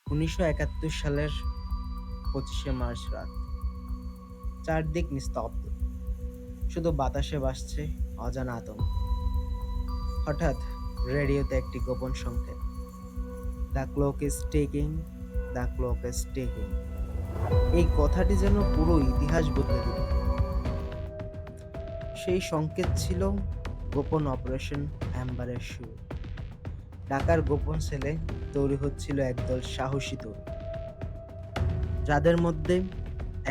১৯৭১ সালের ২৫শে মার্চ রাত। চারদিক নিস্তব্ধ। শুধু বাতাসে ভাসছে অজানা আতঙ্ক। হঠাৎ রেডিওতে একটি গোপন সংকেত। The clock is ticking, the clock is ticking. এই কথাটি যেন পুরো ইতিহাস বদলে দিল। সেই সংকেত ছিল গোপন অপারেশন অ্যাম্বারের শুরু। ঢাকার গোপন সেলে তৈরি হচ্ছিল একদল সাহসী তরুণ, যাদের মধ্যে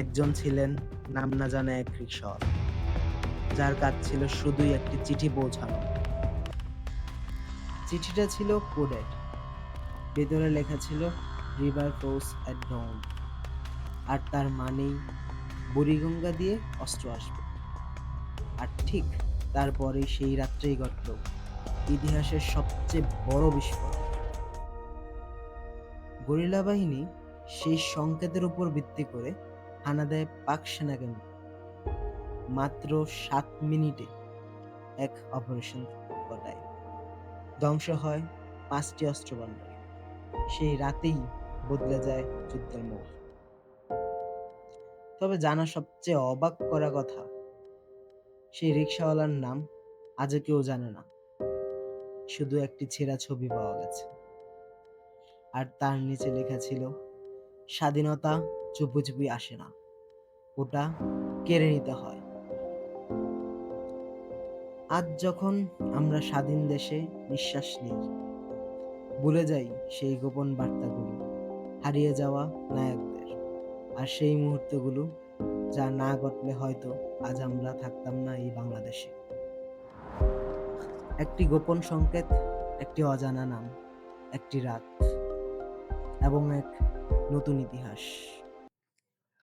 একজন ছিলেন নাম না জানা এক রিকশাওয়ালা, যার কাজ ছিল শুধুই একটি চিঠি পৌঁছানো। চিঠিটা ছিল কোডেড। ভেতরে লেখা ছিল রিভার ফ্লোস এট ডন। আর তার মানেই বুড়িগঙ্গা দিয়ে অস্ত্র আসবে। আর ঠিক তারপরেই সেই রাত্রেই ঘটল ইতিহাসের সবচেয়ে বড় বিস্ফোরণ। গরিলা বাহিনী সেই সংকেতের উপর ভিত্তি করে হানা দেয় পাক সেনাবাহিনী। মাত্র ৭ মিনিটে এক অপারেশন ঘটায়। ধ্বংস হয় ৫টি অস্ত্রভান্ডার। সেই রাতেই বদলে যায় যুদ্ধের মোড়। তবে জানা সবচেয়ে অবাক করা কথা, সেই রিকশাওয়ালার নাম আজও কেউ জানে না। শুধু একটি ছেঁড়া ছবি পাওয়া গেছে, আর তার নিচে লেখা ছিল, স্বাধীনতা চুপি চুপি আসে না, ওটা কেড়ে নিতে হয়। আজ যখন আমরা স্বাধীন দেশে নিঃশ্বাস নেই, ভুলে যাই সেই গোপন বার্তাগুলো, হারিয়ে যাওয়া নায়কদের, আর সেই মুহূর্তগুলো যা না ঘটলে হয়তো আজ আমরা থাকতাম না এই বাংলাদেশে। একটি গোপন সংকেত, একটি অজানা নাম, একটি রাত, এবং এক নতুন ইতিহাস।